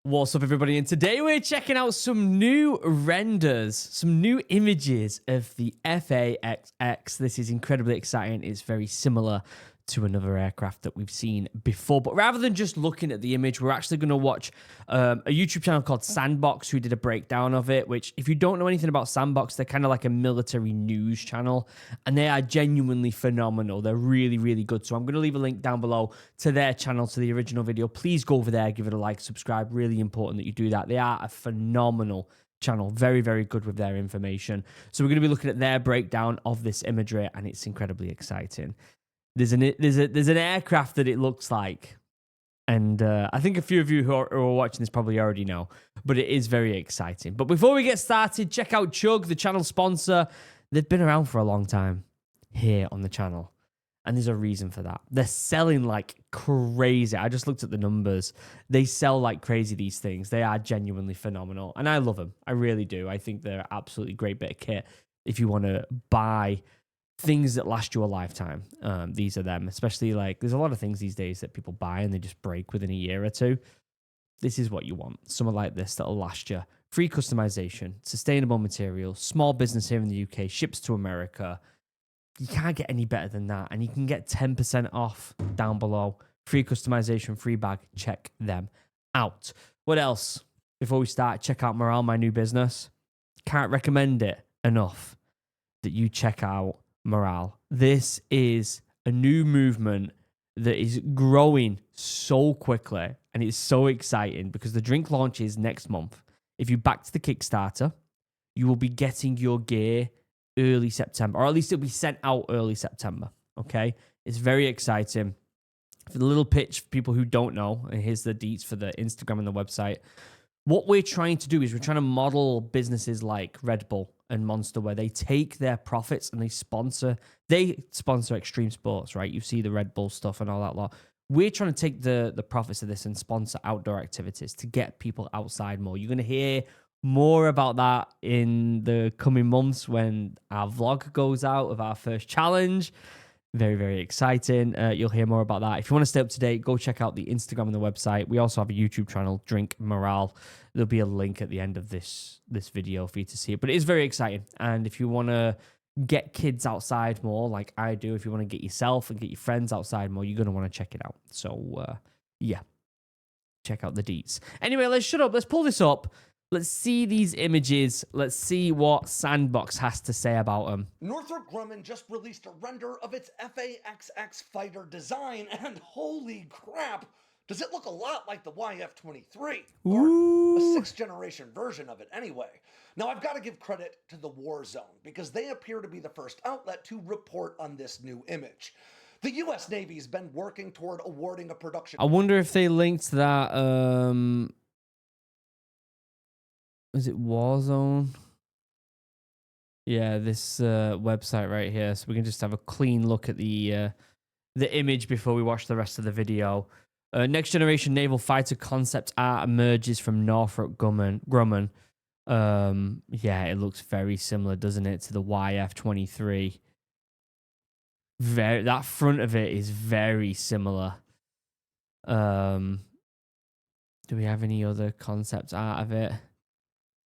What's up, everybody? And today we're checking out some new renders, some new images of the FA-XX. This is incredibly exciting. It's very similar to another aircraft that we've seen before. But rather than just looking at the image, we're actually going to watch a YouTube channel called Sandbox who did a breakdown of it, which if you don't know anything about Sandbox, they're kind of like a military news channel, and they are genuinely phenomenal. They're really, really good. So I'm going to leave a link down below to their channel, to the original video. Please go over there, give it a like, subscribe. Really important that you do that. They are a phenomenal channel, very, very good with their information. So we're going to be looking at their breakdown of this imagery, and it's incredibly exciting. There's an aircraft that it looks like, and I think a few of you who are watching this probably already know, but it is very exciting. But before we get started, check out Chug, the channel sponsor. They've been around for a long time here on the channel, and there's a reason for that. They're selling like crazy. I just looked at the numbers. They sell like crazy, these things. They are genuinely phenomenal, and I love them. I really do. I think they're absolutely great bit of kit if you want to buy things that last you a lifetime. These are them, especially like there's a lot of things these days that people buy and they just break within a year or two. This is what you want. Something like this that'll last you. Free customization, sustainable materials, small business here in the UK, ships to America. You can't get any better than that. And you can get 10% off down below. Free customization, free bag. Check them out. What else? Before we start, check out Morale, my new business. Can't recommend it enough that you check out Morale. This is a new movement that is growing so quickly, and it's so exciting because the drink launches next month. If you back to the Kickstarter, you will be getting your gear early September, or at least it'll be sent out early September. Okay, it's very exciting. For the little pitch for people who don't know, and here's the deets for the Instagram and the website. What we're trying to do is we're trying to model businesses like Red Bull and Monster, where they take their profits and they sponsor extreme sports, right? You see the Red Bull stuff and all that lot. We're trying to take the profits of this and sponsor outdoor activities to get people outside more. You're going to hear more about that in the coming months when our vlog goes out of our first challenge. Very, very exciting. You'll hear more about that. If you want to stay up to date, go check out the Instagram and the website. We also have a YouTube channel, Drink Morale. There'll be a link at the end of this video for you to see it. But it is very exciting. And if you want to get kids outside more, like I do, if you want to get yourself and get your friends outside more, you're going to want to check it out. So, yeah, check out the deets. Anyway, let's shut up. Let's pull this up. Let's see these images. Let's see what Sandbox has to say about them. Northrop Grumman just released a render of its FA-XX fighter design, and holy crap, does it look a lot like the YF-23, or a sixth-generation version of it anyway. Now, I've got to give credit to the War Zone, because they appear to be the first outlet to report on this new image. The U.S. Navy's been working toward awarding a production... I wonder if they linked that, is it Warzone? Yeah, this website right here. So we can just have a clean look at the image before we watch the rest of the video. Next generation naval fighter concept art emerges from Northrop Grumman. Yeah, it looks very similar, doesn't it, to the YF-23? That front of it is very similar. Do we have any other concept art of it?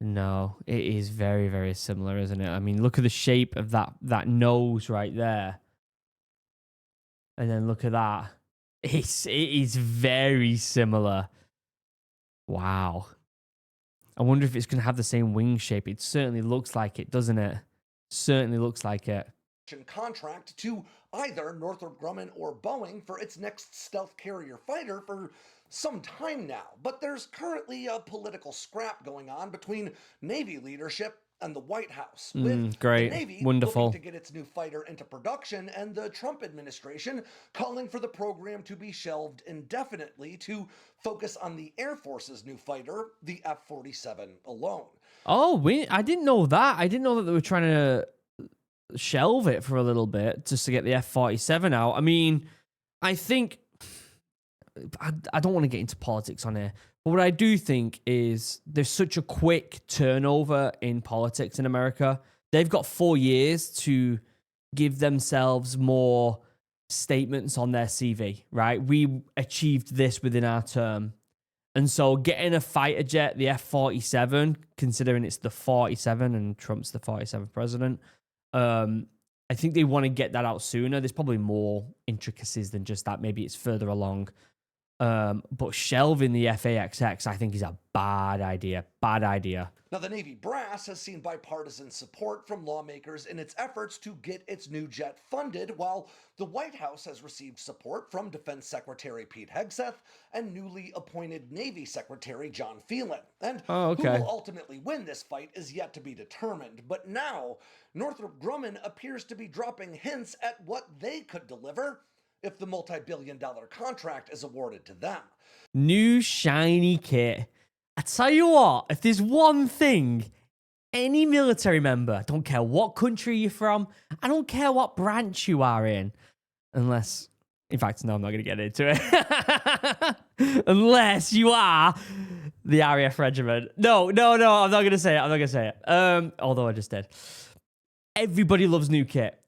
No, it is very, very similar, isn't it? I mean, look at the shape of that nose right there. And then look at that. It is very similar. Wow. I wonder if it's going to have the same wing shape. It certainly looks like it, doesn't it? Certainly looks like it. Contract to either Northrop Grumman or Boeing for its next stealth carrier fighter for some time now, but there's currently a political scrap going on between Navy leadership and the White House, with great. the Navy Wonderful. looking to get its new fighter into production, and the Trump administration calling for the program to be shelved indefinitely to focus on the Air Force's new fighter, the F-47 alone. Oh, I didn't know that. I didn't know that they were trying to shelve it for a little bit just to get the F-47 out. I mean, I think... I don't want to get into politics on here, but what I do think is there's such a quick turnover in politics in America. They've got 4 years to give themselves more statements on their CV, right? We achieved this within our term. And so getting a fighter jet, the F-47, considering it's the 47 and Trump's the 47th president, I think they want to get that out sooner. There's probably more intricacies than just that. Maybe it's further along. But shelving the FAXX, I think, is a bad idea. Bad idea. Now, the Navy brass has seen bipartisan support from lawmakers in its efforts to get its new jet funded, while the White House has received support from Defense Secretary Pete Hegseth and newly appointed Navy Secretary John Phelan. And who will ultimately win this fight is yet to be determined. But now, Northrop Grumman appears to be dropping hints at what they could deliver if the multi-billion-dollar contract is awarded to them. New shiny kit. I tell you what, if there's one thing any military member, I don't care what country you're from, I don't care what branch you are in, unless, in fact, no, I'm not going to get into it. Unless you are the RAF regiment. No, I'm not going to say it. Although I just did. Everybody loves new kit.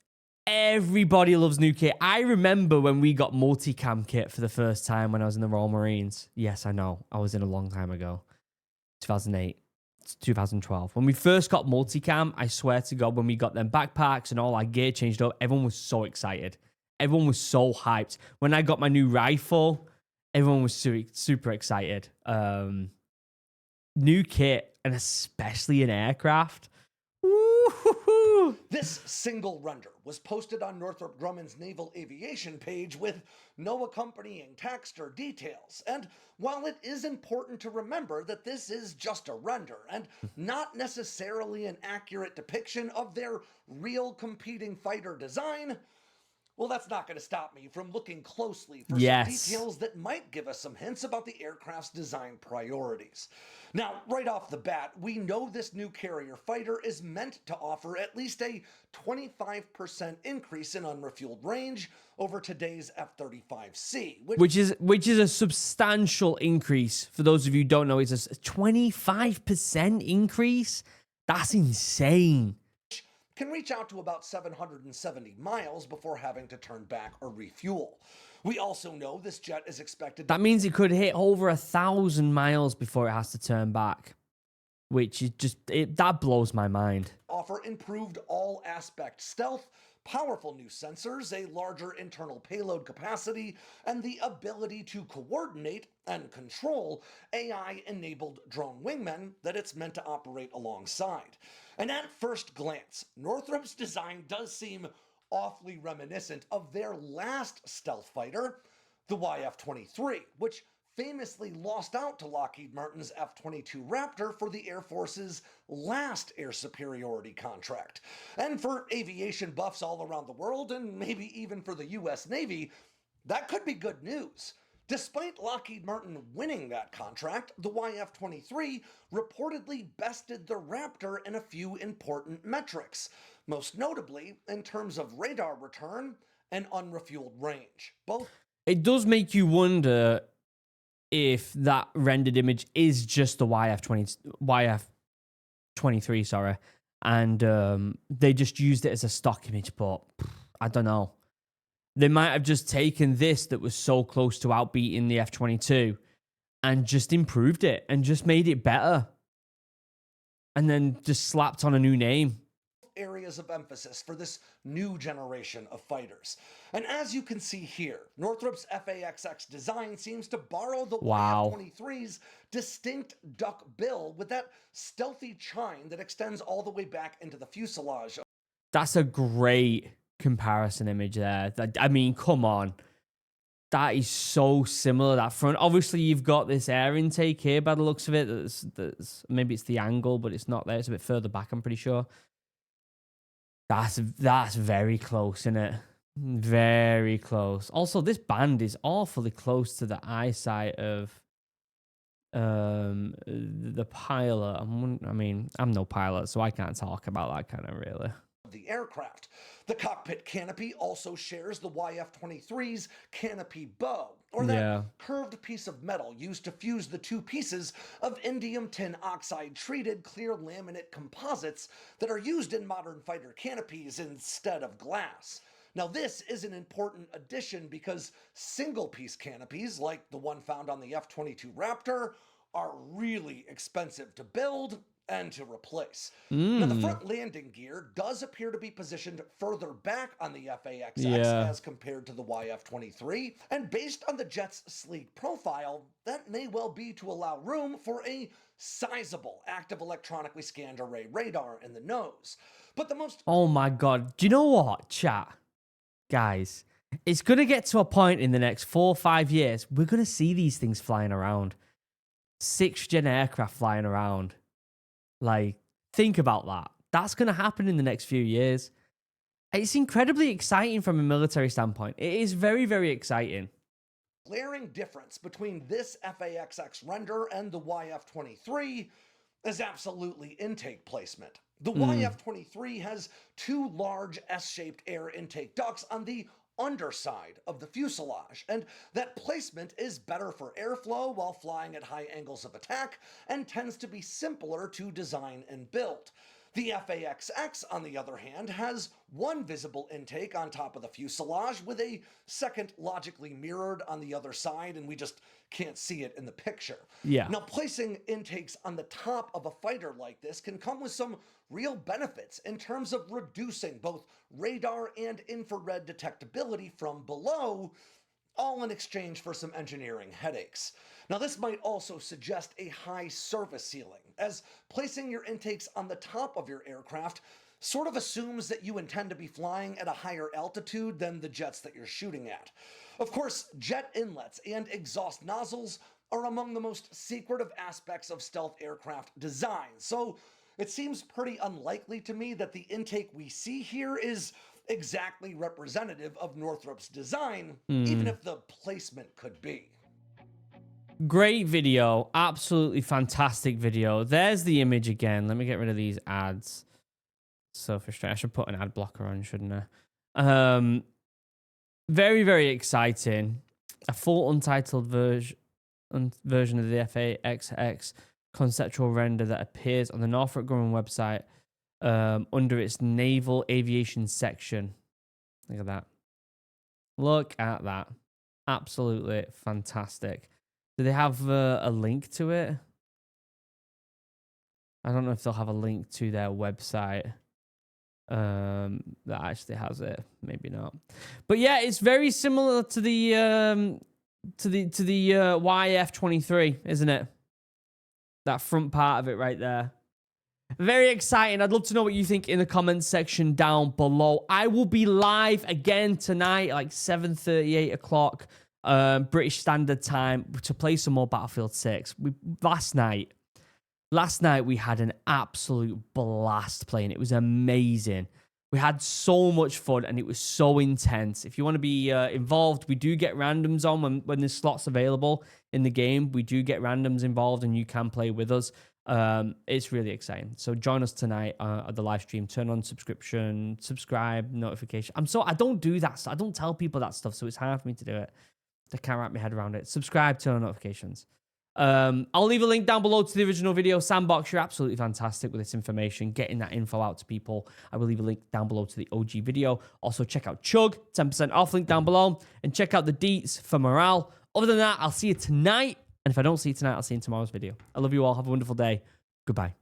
Everybody loves new kit. I remember when we got multicam kit for the first time when I was in the Royal Marines. Yes, I know. I was in a long time ago. 2008, 2012. When we first got multicam, I swear to God, when we got them backpacks and all our gear changed up, everyone was so excited. Everyone was so hyped. When I got my new rifle, everyone was super excited. New kit, and especially in aircraft. Woo-hoo-hoo. This single render was posted on Northrop Grumman's Naval Aviation page with no accompanying text or details. And while it is important to remember that this is just a render and not necessarily an accurate depiction of their real competing fighter design, well, that's not going to stop me from looking closely for some details that might give us some hints about the aircraft's design priorities. Now, right off the bat, we know this new carrier fighter is meant to offer at least a 25% increase in unrefueled range over today's F-35C. Which is a substantial increase. For those of you who don't know, it's a 25% increase. That's insane. Can reach out to about 770 miles before having to turn back or refuel. We also know this jet is expected. That means it could hit over 1,000 miles before it has to turn back, which is that blows my mind. Offer improved all-aspect stealth, powerful new sensors, a larger internal payload capacity, and the ability to coordinate and control AI-enabled drone wingmen that it's meant to operate alongside. And at first glance, Northrop's design does seem awfully reminiscent of their last stealth fighter, the YF-23, which famously lost out to Lockheed Martin's F-22 Raptor for the Air Force's last air superiority contract. And for aviation buffs all around the world, and maybe even for the US Navy, that could be good news. Despite Lockheed Martin winning that contract, the YF-23 reportedly bested the Raptor in a few important metrics, most notably in terms of radar return and unrefueled range. It does make you wonder if that rendered image is just the YF-23, sorry, and they just used it as a stock image, but I don't know. They might have just taken this that was so close to outbeating the F-22 and just improved it and just made it better. And then just slapped on a new name. Areas of emphasis for this new generation of fighters. And as you can see here, Northrop's FAXX design seems to borrow the YF-23's distinct duck bill with that stealthy chine that extends all the way back into the fuselage. That's a great comparison image there. I mean, come on. That is so similar, that front. Obviously, you've got this air intake here by the looks of it. That's maybe it's the angle, but it's not there. It's a bit further back, I'm pretty sure. That's very close, isn't it? Very close. Also, this band is awfully close to the eyesight of the pilot. I mean, I'm no pilot, so I can't talk about that kind of really. The aircraft. The cockpit canopy also shares the YF-23's canopy bow, or that curved piece of metal used to fuse the two pieces of indium tin oxide treated clear laminate composites that are used in modern fighter canopies instead of glass. Now, this is an important addition because single-piece canopies, like the one found on the F-22 Raptor, are really expensive to build and to replace. Now, the front landing gear does appear to be positioned further back on the FAXX Yeah. as compared to the YF-23, and based on the jet's sleek profile, that may well be to allow room for a sizable active electronically scanned array radar in the nose. But the most Oh my God. Do you know what, chat? Guys, it's going to get to a point in the next 4 or 5 years, we're going to see these things flying around. 6th-gen aircraft flying around. Like, think about that. That's going to happen in the next few years. It's incredibly exciting from a military standpoint. It is very, very exciting. glaring difference between this FAXX render and the YF-23 is absolutely intake placement. The YF-23 has two large S-shaped air intake ducts on the underside of the fuselage, and that placement is better for airflow while flying at high angles of attack and tends to be simpler to design and build. The FAXX, on the other hand, has one visible intake on top of the fuselage with a second logically mirrored on the other side, and we just can't see it in the picture. Yeah. Now, placing intakes on the top of a fighter like this can come with some real benefits in terms of reducing both radar and infrared detectability from below, all in exchange for some engineering headaches. Now, this might also suggest a high service ceiling, as placing your intakes on the top of your aircraft sort of assumes that you intend to be flying at a higher altitude than the jets that you're shooting at. Of course, jet inlets and exhaust nozzles are among the most secretive aspects of stealth aircraft design, so it seems pretty unlikely to me that the intake we see here is exactly representative of Northrop's design, even if the placement could be. Great video. Absolutely fantastic video. There's the image again. Let me get rid of these ads. So frustrating. I should put an ad blocker on, shouldn't I? Very, very exciting. A full untitled version of the FAXX conceptual render that appears on the Northrop Grumman website under its naval aviation section. Look at that. Look at that. Absolutely fantastic. Do they have a link to it? I don't know if they'll have a link to their website that actually has it. Maybe not. But yeah, it's very similar to the YF-23, isn't it? That front part of it right there. Very exciting. I'd love to know what you think in the comments section down below. I will be live again tonight, like 7:30, 8 o'clock, British Standard Time, to play some more Battlefield 6. Last night we had an absolute blast playing. It was amazing. We had so much fun, and it was so intense. If you want to be involved, we do get randoms on when there's slots available in the game. We do get randoms involved, and you can play with us. It's really exciting. So join us tonight at the live stream. Turn on subscription, subscribe, notification. I don't do that stuff. I don't tell people that stuff, so it's hard for me to do it. I can't wrap my head around it. Subscribe, turn on notifications. I'll leave a link down below to the original video. Sandbox, you're absolutely fantastic with this information, getting that info out to people. I will leave a link down below to the OG video. Also, check out Chug, 10% off link down below, and check out the deets for morale. Other than that, I'll see you tonight. And if I don't see you tonight, I'll see you in tomorrow's video. I love you all. Have a wonderful day. Goodbye.